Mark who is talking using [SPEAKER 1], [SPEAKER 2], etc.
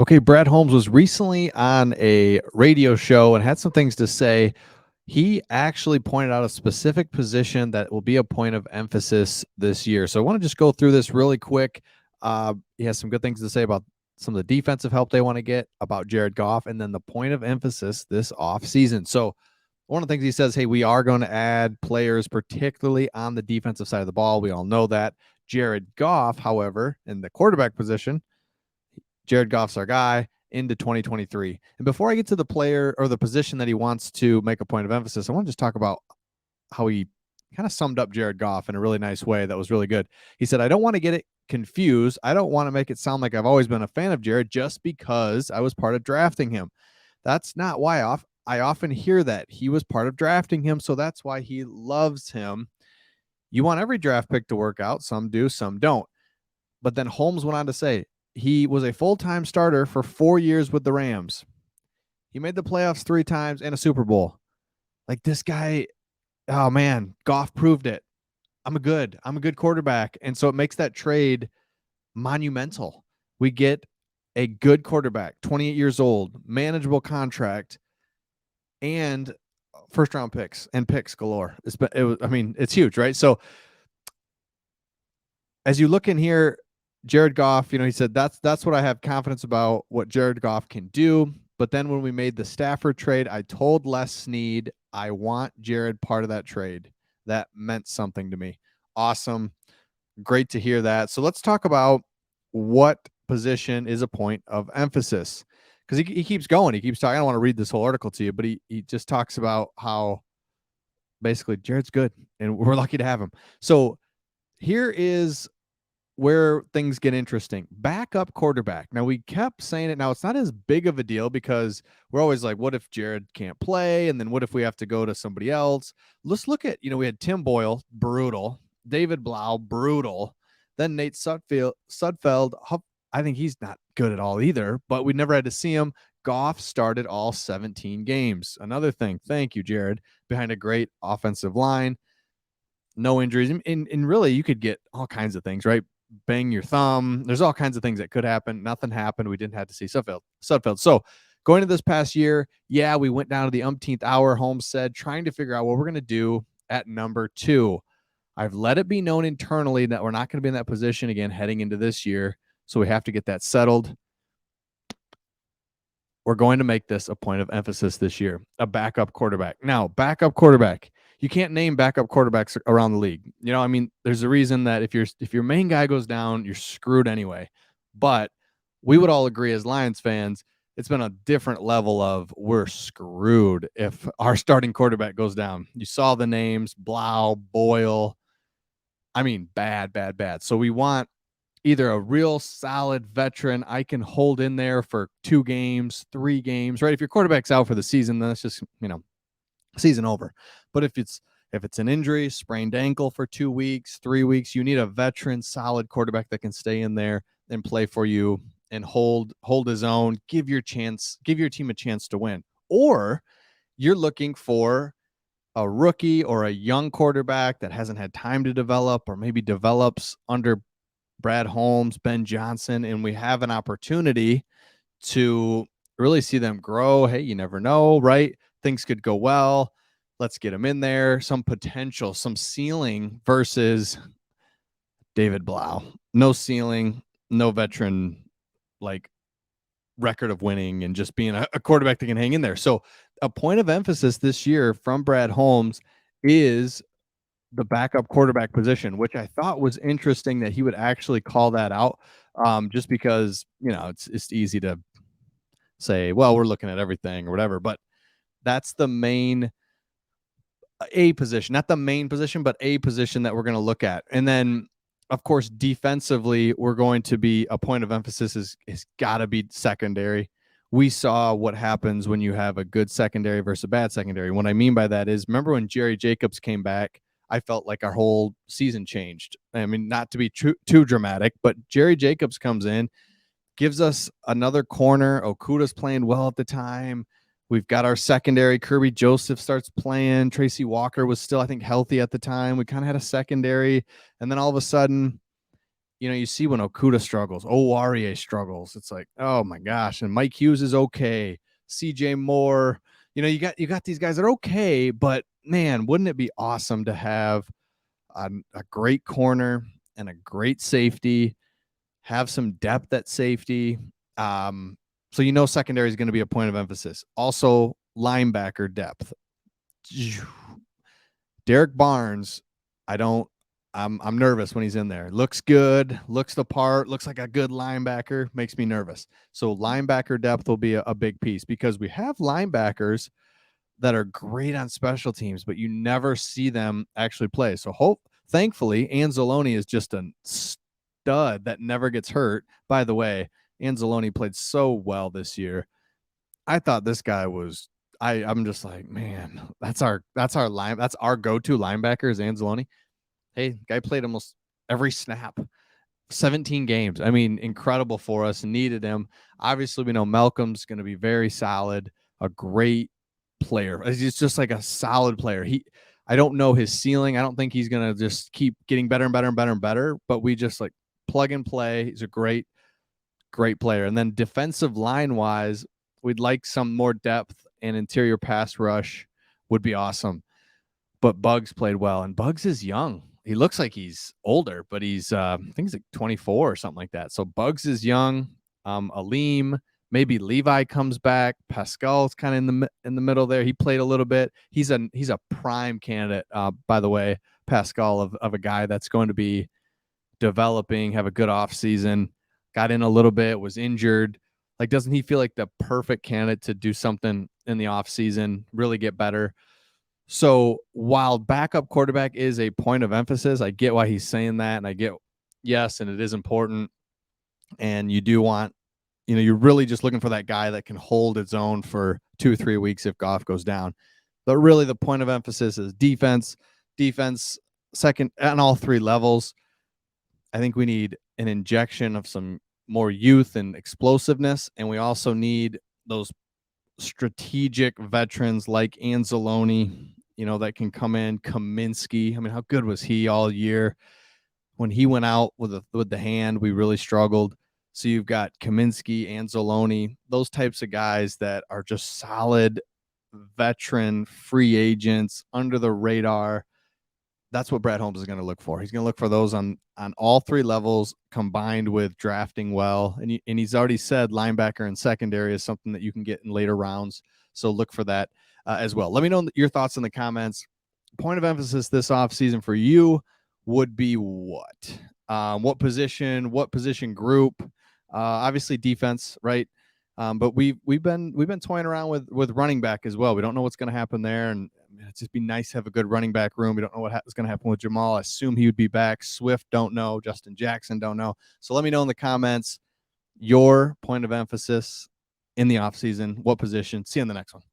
[SPEAKER 1] Okay, Brad Holmes was recently on a radio show and had some things to say. He actually pointed out a specific position that will be a point of emphasis this year. So I want to just go through this really quick. He has some good things to say about some of the defensive help they want to get, about Jared Goff, and then the point of emphasis this offseason. So one of the things he says, hey, we are going to add players, particularly on the defensive side of the ball. We all know that. Jared Goff, however, in the quarterback position, Jared Goff's our guy into 2023. And before I get to the player or the position that he wants to make a point of emphasis, I want to just talk about how he kind of summed up Jared Goff in a really nice way that was really good. He said, I don't want to get it confused. I don't want to make it sound like I've always been a fan of Jared just because I was part of drafting him. That's not why I often hear that. He was part of drafting him, so that's why he loves him. You want every draft pick to work out. Some do, some don't. But then Holmes went on to say, he was a full-time starter for 4 years with the Rams. He made the playoffs 3 times and a Super Bowl. Like, this guy, oh man, Goff proved it. I'm a good quarterback. And so it makes that trade monumental. We get a good quarterback, 28 years old, manageable contract, and first round picks and picks galore. It's huge, right? So as you look in here, Jared Goff, he said that's what I have confidence about what Jared Goff can do. But then when we made the Stafford trade, I told Les Snead I want Jared part of that trade. That meant something to me. Awesome. Great to hear that. So let's talk about what position is a point of emphasis. Because he keeps going. He keeps talking. I don't want to read this whole article to you, but he just talks about how basically Jared's good and we're lucky to have him. So here is where things get interesting. Backup quarterback. Now, we kept saying it. Now, it's not as big of a deal because we're always like, what if Jared can't play? And then what if we have to go to somebody else? Let's look at, we had Tim Boyle, brutal. David Blau, brutal. Then Nate Sudfeld, I think he's not good at all either, but we never had to see him. Goff started all 17 games. Another thing, thank you, Jared, behind a great offensive line. No injuries. And really, you could get all kinds of things, right? Bang your thumb. There's all kinds of things that could happen. Nothing happened. We didn't have to see Sudfeld. So going to this past year, yeah, we went down to the umpteenth hour, Holmes said, trying to figure out what we're going to do at number 2. I've let it be known internally that we're not going to be in that position again heading into this year. So we have to get that settled. We're going to make this a point of emphasis this year, a backup quarterback. Now, backup quarterback. You can't name backup quarterbacks around the league. There's a reason that if your main guy goes down, you're screwed anyway. But we would all agree as Lions fans, it's been a different level of we're screwed if our starting quarterback goes down. You saw the names, Blau, Boyle. Bad. So we want either a real solid veteran I can hold in there for 2 games, 3 games, right? If your quarterback's out for the season, then it's just, season over. But if it's an injury, sprained ankle for 2 weeks, 3 weeks, you need a veteran, solid quarterback that can stay in there and play for you and hold his own, give your team a chance to win. Or you're looking for a rookie or a young quarterback that hasn't had time to develop or maybe develops under Brad Holmes, Ben Johnson, and we have an opportunity to really see them grow. Hey, you never know, right? Things could go well. Let's get them in there. Some potential, some ceiling versus David Blau. No ceiling, no veteran record of winning and just being a quarterback that can hang in there. So a point of emphasis this year from Brad Holmes is the backup quarterback position, which I thought was interesting that he would actually call that out, just because, it's easy to say, well, we're looking at everything or whatever, but that's the main position, not the main position, but a position that we're going to look at. And then, of course, defensively, we're going to be a point of emphasis is got to be secondary. We saw what happens when you have a good secondary versus a bad secondary. What I mean by that is, remember when Jerry Jacobs came back, I felt like our whole season changed. Not to be too dramatic, but Jerry Jacobs comes in, gives us another corner. Okuda's playing well at the time. We've got our secondary. Kirby Joseph starts playing. Tracy Walker was still, I think, healthy at the time. We kind of had a secondary. And then all of a sudden, you see when Okuda struggles, Owarie struggles. It's like, oh my gosh. And Mike Hughes is okay. CJ Moore, you got these guys that are okay, but man, wouldn't it be awesome to have a great corner and a great safety, have some depth at safety. So secondary is going to be a point of emphasis. Also, linebacker depth. Derek Barnes, I'm nervous when he's in there. Looks good, looks the part, looks like a good linebacker, makes me nervous. So linebacker depth will be a big piece because we have linebackers that are great on special teams, but you never see them actually play. So thankfully, Anzalone is just a stud that never gets hurt. By the way, Anzalone played so well this year. I thought this guy was. I'm just like, man, that's our go-to linebacker is Anzalone. Hey, guy played almost every snap. 17 games. I mean, incredible for us. Needed him. Obviously, we know Malcolm's going to be very solid, a great player. He's just like a solid player. I don't know his ceiling. I don't think he's going to just keep getting better and better and better and better, but we just like plug and play. He's a great player. And then defensive line wise, we'd like some more depth and interior pass rush would be awesome. But Bugs played well, and Bugs is young. He looks like he's older, but he's I think he's like 24 or something like that. So Bugs is young. Aleem, maybe Levi comes back. Pascal's kind of in the middle there. He played a little bit. He's a prime candidate, by the way, Pascal, of a guy that's going to be developing, have a good off season. Got in a little bit, was injured. Like, doesn't he feel like the perfect candidate to do something in the off season, really get better? So while backup quarterback is a point of emphasis, I get why he's saying that. And I get, yes, and it is important. And you do want, you're really just looking for that guy that can hold its own for 2 or 3 weeks if Goff goes down. But really the point of emphasis is defense second on all 3 levels. I think we need an injection of some more youth and explosiveness. And we also need those strategic veterans like Anzalone, that can come in. Kaminsky, I mean, how good was he all year? When he went out with the hand, we really struggled. So you've got Kaminsky, Anzalone, those types of guys that are just solid veteran free agents under the radar. That's what Brad Holmes is going to look for. He's going to look for those on all 3 levels combined with drafting well. And he's already said linebacker and secondary is something that you can get in later rounds. So look for that as well. Let me know your thoughts in the comments. Point of emphasis this offseason for you would be what? What position group? Obviously defense, right? But we've been toying around with running back as well. We don't know what's going to happen there, and it'd just be nice to have a good running back room. We don't know what's going to happen with Jamal. I assume he would be back. Swift, don't know. Justin Jackson, don't know. So let me know in the comments your point of emphasis in the offseason. What position? See you in the next one.